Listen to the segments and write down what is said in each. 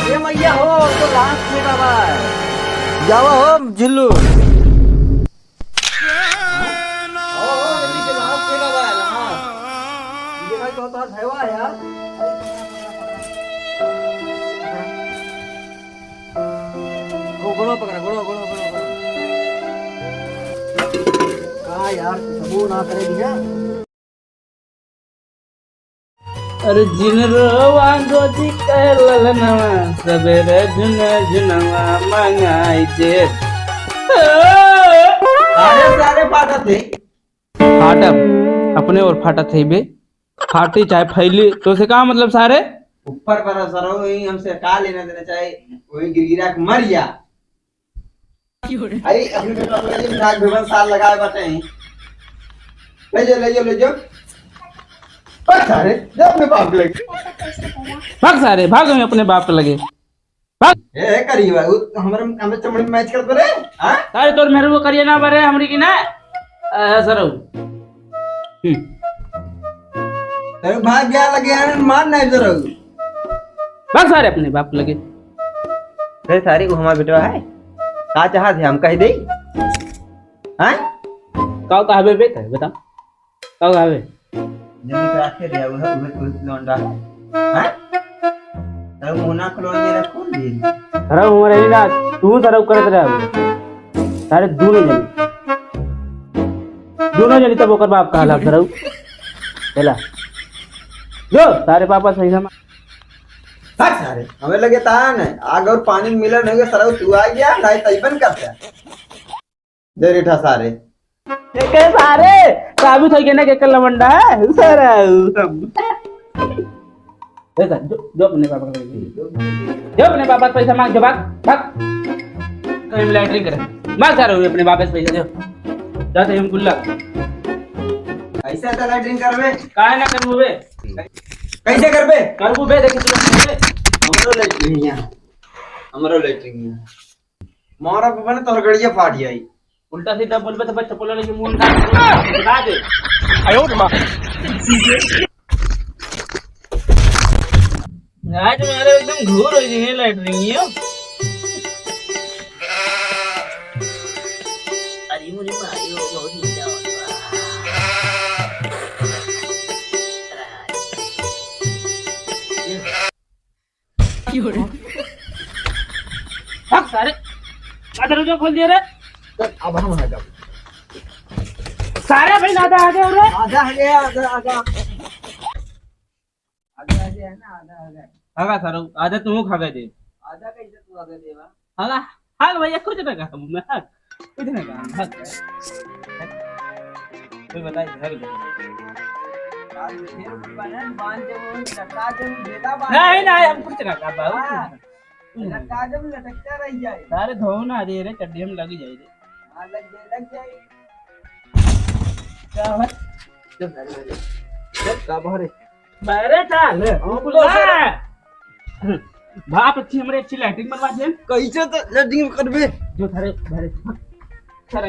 ये मैया हो तो लास्ट में का भाई जावा हो झिल्लू ओ जल्दी से लास्ट में का भाई लास्ट ये भाई तो हैवा यार ओ गोड़ो पकड़ा गोड़ो गोड़ो गोड़ो हां यार सबू ना करेगी है अरे जिन रोवांगो दी कहल नवा सबेरे झुन झुनवा मंगाई दे अरे सारे फाटा थे फाटब अपने और फाटा थे बे फाटी चाहे फैली तो से का मतलब सारे ऊपर पर सर वही हमसे का लेना देना चाहिए वही गिरगिरा के मर गया अरे अपने बेटा को ये नाक भवन साल लगाए बैठे हैं ले जाओ सारे जब अपने बाप के लगे भाग सारे भाग हम अपने बाप के लगे भाग ए करी भाई हमारे हमें चमड़ी में मैच कर करे हां सारे तोर मेरे को करिए ना बरे हमरी की ना सर तेरे भाग गया लगे यार मान नहीं जरा भाग सारे अपने बाप के लगे रे सारी को हमारा बेटा है का चाहत है हम कह दे हैं काऊ कहबे बे बता काऊ कहबे जमीन पे आके दिया वो लौंडा हैं अरे मोना कलोनी रे कौन दे अरे हमारे ना तू सरव करत रह सारे दोनों जनी तब ओकर बाप कहला सरव चला जो सारे पापा सही समा भाग सारे हमें लगे ता न आग और पानी मिला नहीं सरव तू आ गया नहीं तईबन करता दे रेठा सारे के सारे साबित हो गया ना के लवंडा है सारा ऐसा जो अपने पापा का जो अपने पापा से पैसा मांग जो भाग कहीं लैटरिंग करे मांग सारे अपने पापा से पैसा दो जाते हम गुल्ला ऐसा तो लैटरिंग करबे काहे ना करबो बे कैसे करबे करबो बे देख तू हमरो लैटरिंग मारा बाबा ने तोर गड़िया फाट जाई उल्टा सीधा बोलबे तो बच्चा बोलने के मुंह बता दे आयो मां आज मेरे एकदम घूर हो गई है लैटरिंग ये अरे मुझे भाई बहुत मजा आता है सारे दरवाजा खोल दिया रे अब हम आ जाओ सारे भाई आधा आगे हो रहे आधा आ गया आधा है ना आधा आगा सर आधा तू खा गए दे आधा कैसे तू आगे देवा आगा हाल भैया कुछ ना कहा मैं कुछ ना कहा कोई बताए घर नहीं नहीं हम कुछ ना कहा बाबू लटकता रह जाए सारे धो ना दे रे चड्डी में लग जाए रे लग जाए क्या है जब का बहरे मेरे चाल बाप अच्छी हमरे अच्छी लाइटिंग बनवा दे कैसे तो लैटरिंग करबे जो थारे भरे सारा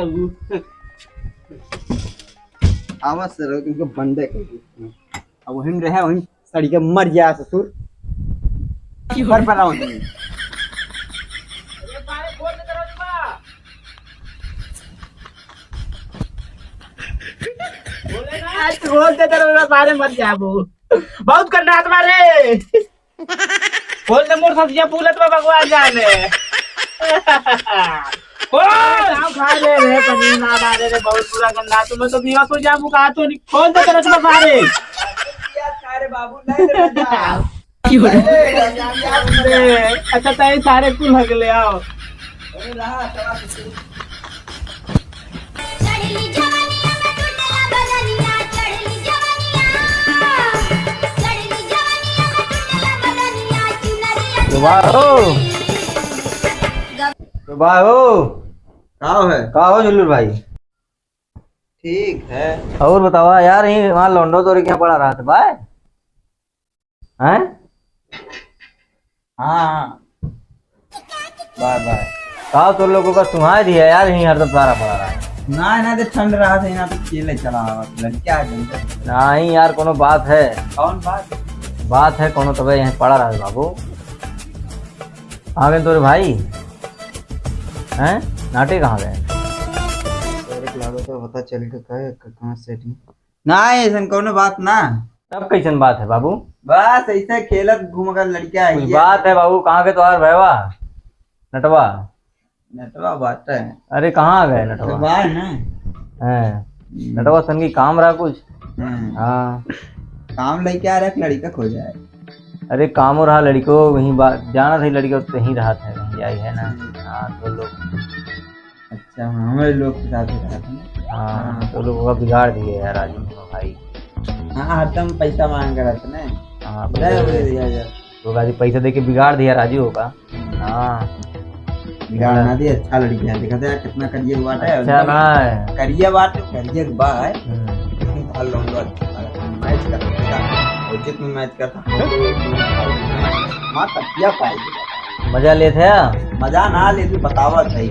आवाज से रो इनको बंदे अब वहीं रहे वहीं सड़ी के मर गया ससुर पर आऊं बोलते तेरे बारे मत जाबू बहुत करना है तुम्हारे बोलते मोर सब्जियां पूलत में भगवान जाने ओ गांव खा ले रे पनीर ना मारे रे बहुत बुरा गंदा तुम्हें तो बीवा तो जाबू कहा तो नहीं खोल दे तेरे तुम सारे सारे बाबू नहीं रे क्यों रे अच्छा ताई सारे कुल हग ले आओ अरे रहा चला का हो जुल्लू भाई ठीक है और बताओ यार यही वहाँ लौंडो तो क्या पड़ा रहा था भाई हैं हाँ बाय बाय कहा तो लोगों का सुहा दिया यार यही हरदम सारा पड़ा रहा है ना तो ठंड रहा था यहाँ पे खेले चला क्या नहीं यार कोनो बात है कौन बात है कोनो तबे यहाँ पड़ा रहा है बाबू कहाँ गए तोरे भाई हैं? नाटे कहाँ गए? तो पता चल के कहाँ सेटिंग ना ऐसा कोनो बात ना। तब कैसन बात है बाबू? बस ऐसे खेलत घूम कर लड़कियां कुछ आई बात है बाबू? कहाँ गए तुम्हारे भैया नटवा? नटवा बात है। अरे कहाँ गए नटवा? बात ना हैं नटवा सन की काम रहा कुछ? हाँ काम लेके आ रहा है, लड़का खो जाए। अरे काम हो रहा लड़को वहीं जाना था, लड़का तो वहीं रहा था, वहीं आई है ना। हाँ तो लोग अच्छा हमारे लोग के साथ ही रहा था ना। हाँ तो लोगों का बिगाड़ दिए यार राजू भाई। हाँ हरदम पैसा मांग रहा था ना। हाँ दिया जा तो गाजी पैसा दे के बिगाड़ दिया राजू होगा। हाँ बिगाड़ना थी। अच्छा लड़की है, देखा था कितना करियर बात है। अच्छा ना है करियर बात करियर बात मैच करता उचित में मैच करता माँ कटिया पाएगी। मजा लेते मजा ना ले तू बतावा सही।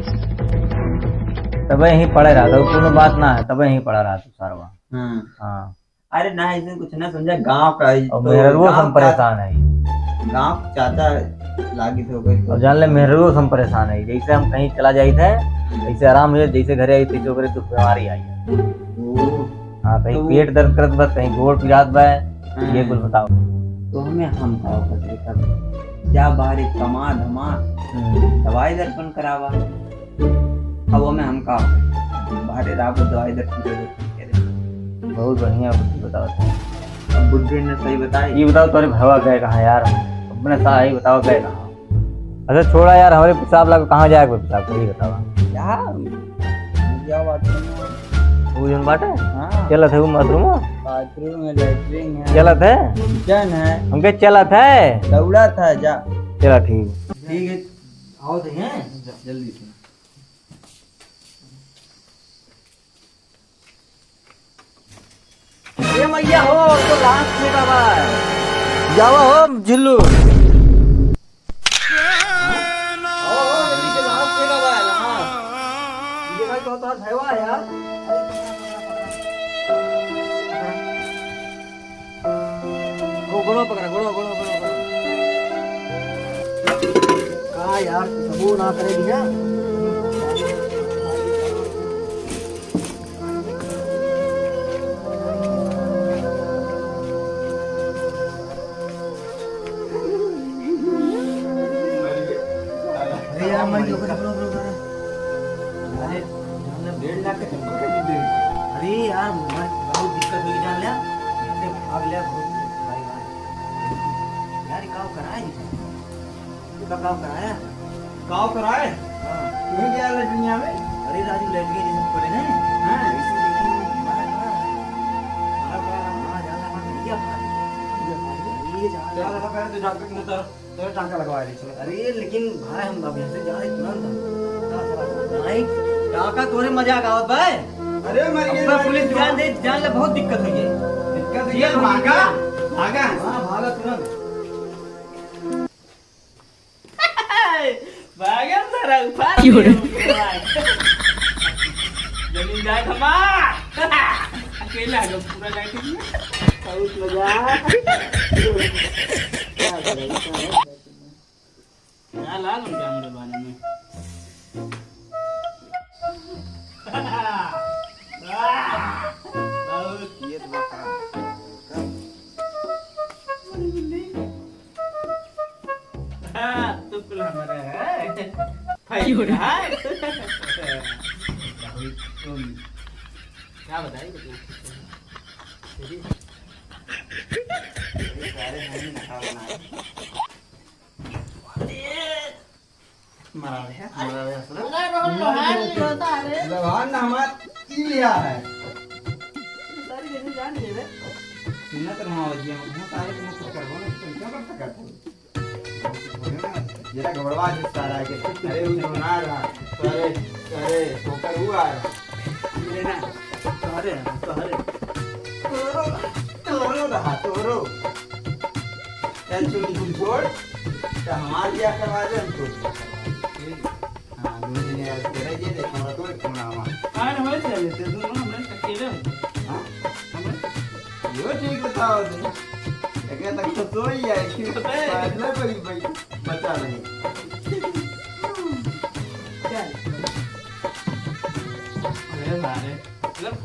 तब यहीं पड़े रहा था, कोनो बात ना है, तब यहीं पड़ा रहा था सारवा। हाँ अरे ना ऐसे कुछ ना समझा गांव का और मेहरुओ हम परेशान है। गांव चाचा लागित हो गई और जान ले मेहरुओ हम परेशान है। जैसे हम कहीं चला जाते थे जैसे आराम हो जाए, जैसे घरे आई तैसे ओकरे तो बीमारी आई है। हाँ कहीं पेट दर्द करत बस, कहीं गोड़ पिरात बा। ये कुछ बताओ तो हमें हम खाओ कसरे कर जा बाहर कमा धमा दवाई दर्पण करावा। अब हमें हम का बाहर रात दवाई दर्पण बहुत बढ़िया बुद्धि बताओ। बुद्धि ने सही बताई। ये बताओ तुम्हारे भैया गए कहाँ यार? अपने सही बताओ गए कहाँ? अच्छा छोड़ा यार, हमारे पेशाब लगा कहाँ जाएगा पेशाब? ये बताओ क्या बात है वो जन बाटे। हाँ चलत है वो बाथरूम में लैट्रिन है, चलत है किचन है, हमके चलत है दौड़ा था जा। चला ठीक है आओ तो हैं जल्दी से। ये मैया हो तो लास्ट में का बाय जावा हो झिल्लू यार सबू ना करेगी क्या? अरे यार मैं जो कर अरे हमने 1.5 लाख का चक्कर कर दी। अरे यार मैं बहुत दिक्कत हुई जान लिया, इससे भाग लिया बहुत भाई भाई यार। काम कराए इसका काम कराया गाँव कराए क्यों गया दुनिया में? अरे राजू लेट गए जैसे पड़े ना। हाँ इसी देखिए मारा मारा जाला मार दिया ये जा लगा पहले तो जाकर मुंह तेरे टांका लगवा ले चलो। अरे लेकिन भाई हम अब यहाँ से जा रहे तुरंत भाई टाका तोरे मजाक आवत भाई। अरे अब पुलिस ध्यान दे, जान ले बहुत दिक्कत हुई है। दिक्कत ये भागा भागा। हाँ भागा तुरंत भागा सारा ऊपर जमीन जाए हमार अकेला है पूरा लाइटिंग बहुत मजा क्या लाल क्या मेरे बारे में बहुत ये तो तुम हमारा है भाई क्या बताइए भगवान हमार की लिया है जरा घबरवा सारा के अरे वो बना रहा अरे अरे ठोकर हुआ ये ना अरे तोरो रहा तोरो चल चुनी छोड़ तो हमार क्या करवा दे हमको। हां दूसरे ने तेरा ये देख हमरा तो एक नामा आने हो चले थे दोनों हम अकेले हां हम यो ठीक बताओ तो एक तक तो सोई है कि पहले कोई भाई बचा नहीं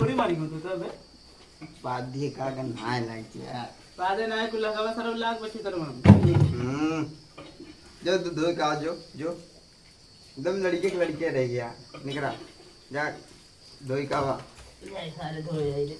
थोड़ी मारी हो तो बे बाधी का गन हाय लाइट यार पादे ना को लगावा सर लाग बची तर जो दो का जो एकदम लड़के के लड़के रह गया निकरा जा दो का वा सारे धोए जाए